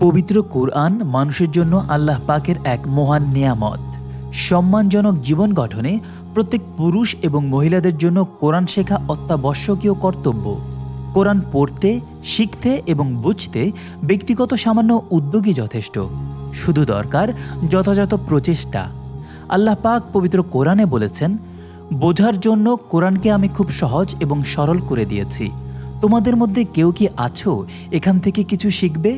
পবিত্র কোরআন মানুষের জন্য আল্লাহ পাকের এক মহান নেয়ামত। সম্মানজনক জীবন গঠনে প্রত্যেক পুরুষ এবং মহিলাদের জন্য কোরআন শেখা অত্যাবশ্যকীয় কর্তব্য। কোরআন পড়তে, শিখতে এবং বুঝতে ব্যক্তিগত সামান্য উদ্যোগই যথেষ্ট, শুধু দরকার যথাযথ প্রচেষ্টা। আল্লাহ পাক পবিত্র কোরআনে বলেছেন, বোঝার জন্য কোরআনকে আমি খুব সহজ এবং সরল করে দিয়েছি। তোমাদের মধ্যে কেউ কি আছো এখান থেকে কিছু শিখবে?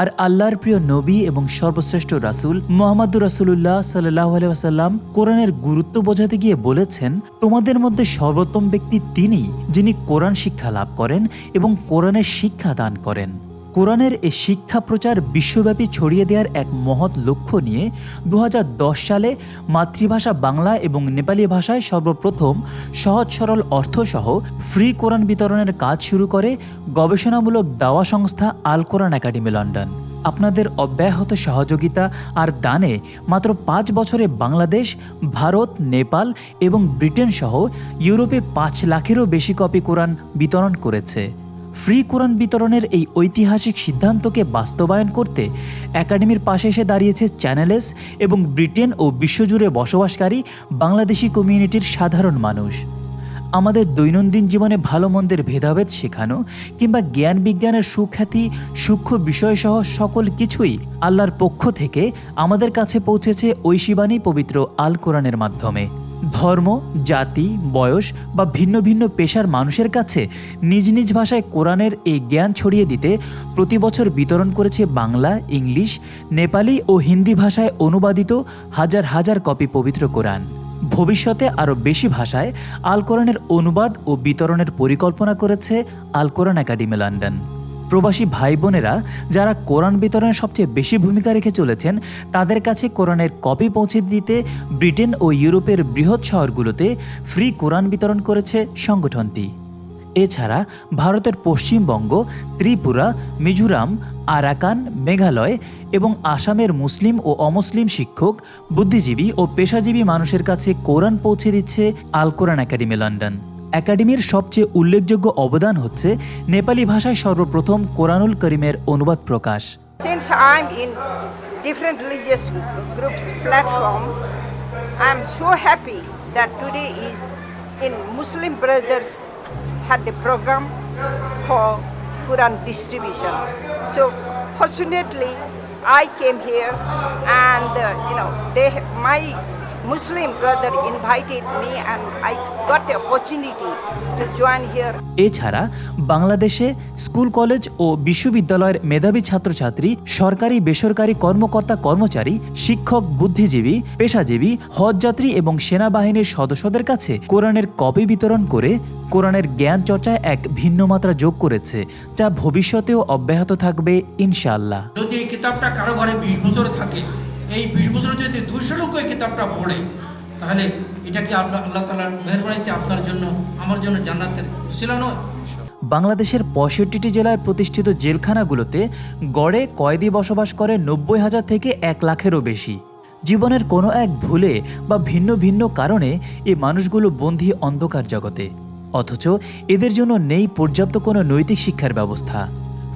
আর আল্লাহর প্রিয় নবী এবং সর্বশ্রেষ্ঠ রাসূল মুহাম্মদুর রাসূলুল্লাহ সাল্লাল্লাহু আলাইহি ওয়াসাল্লাম কোরআনের গুরুত্ব বোঝাতে গিয়ে বলেছেন, তোমাদের মধ্যে সর্বোত্তম ব্যক্তি তিনি যিনি কোরআন শিক্ষা লাভ করেন এবং কোরআনের শিক্ষা দান করেন। কোরআনের এই শিক্ষা প্রচার বিশ্বব্যাপী ছড়িয়ে দেওয়ার এক মহৎ লক্ষ্য নিয়ে 2010 সালে মাতৃভাষা বাংলা এবং নেপালি ভাষায় সর্বপ্রথম সহজ সরল অর্থসহ ফ্রি কোরআন বিতরণের কাজ শুরু করে গবেষণামূলক দাওয়া সংস্থা আল কোরআন একাডেমি লন্ডন। আপনাদের অব্যাহত সহযোগিতা আর দানে মাত্র 5 বছরে বাংলাদেশ, ভারত, নেপাল এবং ব্রিটেন সহ ইউরোপে 5 লাখেরও বেশি কপি কোরআন বিতরণ করেছে। ফ্রি কোরআন বিতরণের এই ঐতিহাসিক সিদ্ধান্তকে বাস্তবায়ন করতে একাডেমির পাশে এসে দাঁড়িয়েছে চ্যানেলস এবং ব্রিটেন ও বিশ্বজুড়ে বসবাসকারী বাংলাদেশি কমিউনিটির সাধারণ মানুষ। আমাদের দৈনন্দিন জীবনে ভালো মন্দের ভেদাভেদ শেখানো কিংবা জ্ঞান বিজ্ঞানের সুখ্যাতি, সূক্ষ্ম বিষয়সহ সকল কিছুই আল্লাহর পক্ষ থেকে আমাদের কাছে পৌঁছেছে ঐশীবাণী পবিত্র আল কোরআনের মাধ্যমে। ধর্ম, জাতি, বয়স বা ভিন্ন ভিন্ন পেশার মানুষের কাছে নিজ নিজ ভাষায় কোরআনের এই জ্ঞান ছড়িয়ে দিতে প্রতি বছর বিতরণ করেছে বাংলা, ইংলিশ, নেপালি ও হিন্দি ভাষায় অনুবাদিত হাজার হাজার কপি পবিত্র কোরআন। ভবিষ্যতে আরও বেশি ভাষায় আল কোরআনের অনুবাদ ও বিতরণের পরিকল্পনা করেছে আল কোরআন একাডেমি লন্ডন। প্রবাসী ভাই বোনেরা যারা কোরআন বিতরণে সবচেয়ে বেশি ভূমিকা রেখে চলেছেন, তাদের কাছে কোরআনের কপি পৌঁছে দিতে ব্রিটেন ও ইউরোপের বৃহৎ শহরগুলোতে ফ্রি কোরআন বিতরণ করেছে সংগঠনটি। এছাড়া ভারতের পশ্চিমবঙ্গ, ত্রিপুরা, মিজোরাম, আরাকান, মেঘালয় এবং আসামের মুসলিম ও অমুসলিম শিক্ষক, বুদ্ধিজীবী ও পেশাজীবী মানুষের কাছে কোরআন পৌঁছে দিচ্ছে আল কোরআন একাডেমি লন্ডন। একাডেমির সবচেয়ে উল্লেখযোগ্য অবদান হচ্ছে নেপালি ভাষায় সর্বপ্রথম কোরআনুল করিমের অনুবাদ প্রকাশ। Since I'm in different religious groups platform, I'm so happy that today is in Muslim Brothers had a program for Quran distribution. So fortunately I came here and my Muslim brother invited me and I got the opportunity to join here. এছাড়া বাংলাদেশে school, college ও বিশ্ববিদ্যালয়ের মেধাবী ছাত্রছাত্রী, সরকারি বেসরকারি কর্মকর্তা কর্মচারী, শিক্ষক, বুদ্ধিজীবী, পেশাজীবী, হজযাত্রী এবং সেনাবাহিনীর সদস্যদের কাছে কোরআনের কপি বিতরণ করে কোরআনের জ্ঞান চর্চায় এক ভিন্ন মাত্রা যোগ করেছে, যা ভবিষ্যতেও অব্যাহত থাকবে ইনশাআল্লাহ। যদি এই কিতাবটা কারো ঘরে 20 বছর থাকে, এই 20 বছরে যদি 200 লোক এই কিতাবটা পড়ে, তাহলে এটা কি আল্লাহ তাআলার মেহেরবানিতে আপনার জন্য, আমার জন্য জান্নাতের উসিলা নয়? বাংলাদেশের 65টি জেলায় প্রতিষ্ঠিত জেলখানাগুলোতে গড়ে কয়েদি বসবাস করে 90,000 থেকে 1 লাখেরও বেশি। জীবনের কোনো এক ভুলে বা ভিন্ন ভিন্ন কারণে এই মানুষগুলো বন্দী অন্ধকার জগতে, অথচ এদের জন্য নেই পর্যাপ্ত কোনো নৈতিক শিক্ষার ব্যবস্থা।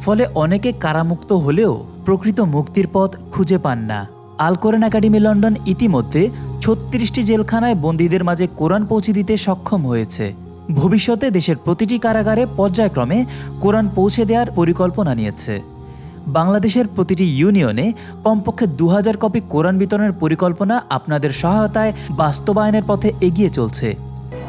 ফলে অনেকে কারামুক্ত হলেও প্রকৃত মুক্তির পথ খুঁজে পান না। আল কোরআন একাডেমি লন্ডন ইতিমধ্যে 36টি জেলখানায় বন্দীদের মাঝে কোরআন পৌঁছে দিতে সক্ষম হয়েছে। ভবিষ্যতে দেশের প্রতিটি কারাগারে পর্যায়ক্রমে কোরআন পৌঁছে দেওয়ার পরিকল্পনা নিয়েছে। বাংলাদেশের প্রতিটি ইউনিয়নে কমপক্ষে 2000 কপি কোরআন বিতরণের পরিকল্পনা আপনাদের সহায়তায় বাস্তবায়নের পথে এগিয়ে চলছে।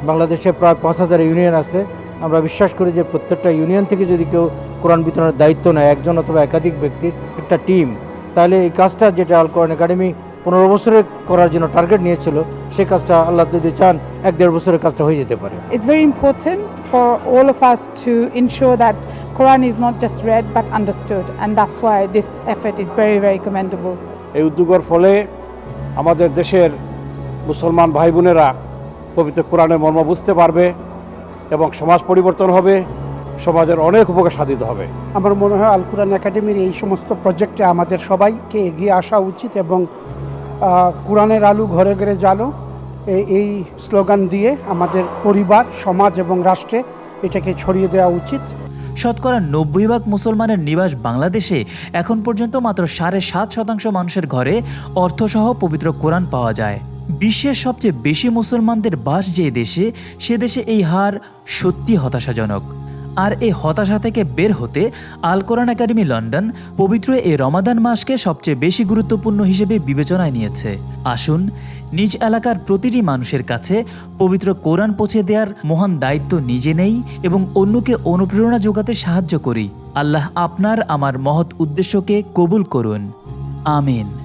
বাংলাদেশে প্রায় 5000 ইউনিয়ন আছে। আমরা বিশ্বাস করি যে প্রত্যেকটা ইউনিয়ন থেকে যদি কেউ কোরআন বিতরণের দায়িত্ব নেয়, একজন অথবা একাধিক ব্যক্তির একটা টিম, তাহলে এই কাজটা যেটা আল কোরআন একাডেমি 15 বছরে করার জন্য টার্গেট নিয়েছিল, সেই কাজটা আল্লাহ যদি চান 1-1.5 বছরের কাজটা হয়ে যেতে পারে। It's very important for all of us to ensure that Quran is not just read but understood, and that's why this effort is very, very commendable. এই উদ্যোগের ফলে আমাদের দেশের মুসলমান ভাই বোনেরা পবিত্র কোরআনের মর্ম বুঝতে পারবে এবং সমাজ পরিবর্তন হবে, সমাজের অনেক উপকার সাধিত হবে। আমার মনে হয় আল কোরআন একাডেমির এই সমস্ত প্রজেক্টে আমাদের সবাইকে এগিয়ে আসা উচিত এবং কোরআনের আলো ঘরে ঘরে জ্বালো এই স্লোগান দিয়ে আমাদের পরিবার, সমাজ এবং রাষ্ট্রে এটাকে ছড়িয়ে দেওয়া উচিত। শতকরা 90% মুসলমানের নিবাস বাংলাদেশে এখন পর্যন্ত মাত্র 7.5% মানুষের ঘরে অর্থসহ পবিত্র কোরআন পাওয়া যায়। বিশ্বের সবচেয়ে বেশি মুসলমানদের বাস যে দেশে, সে দেশে এই হার সত্যি হতাশাজনক। আর এই হতাশা থেকে বের হতে আল কোরআন একাডেমি লন্ডন পবিত্র এই রমাদান মাসকে সবচেয়ে বেশি গুরুত্বপূর্ণ হিসেবে বিবেচনায় নিয়েছে। আসুন নিজ এলাকার প্রতিটি মানুষের কাছে পবিত্র কোরআন পৌঁছে দেওয়ার মহান দায়িত্ব নিজে নেই এবং অন্যকে অনুপ্রেরণা যোগাতে সাহায্য করি। আল্লাহ আপনার আমার মহৎ উদ্দেশ্যকে কবুল করুন। আমিন।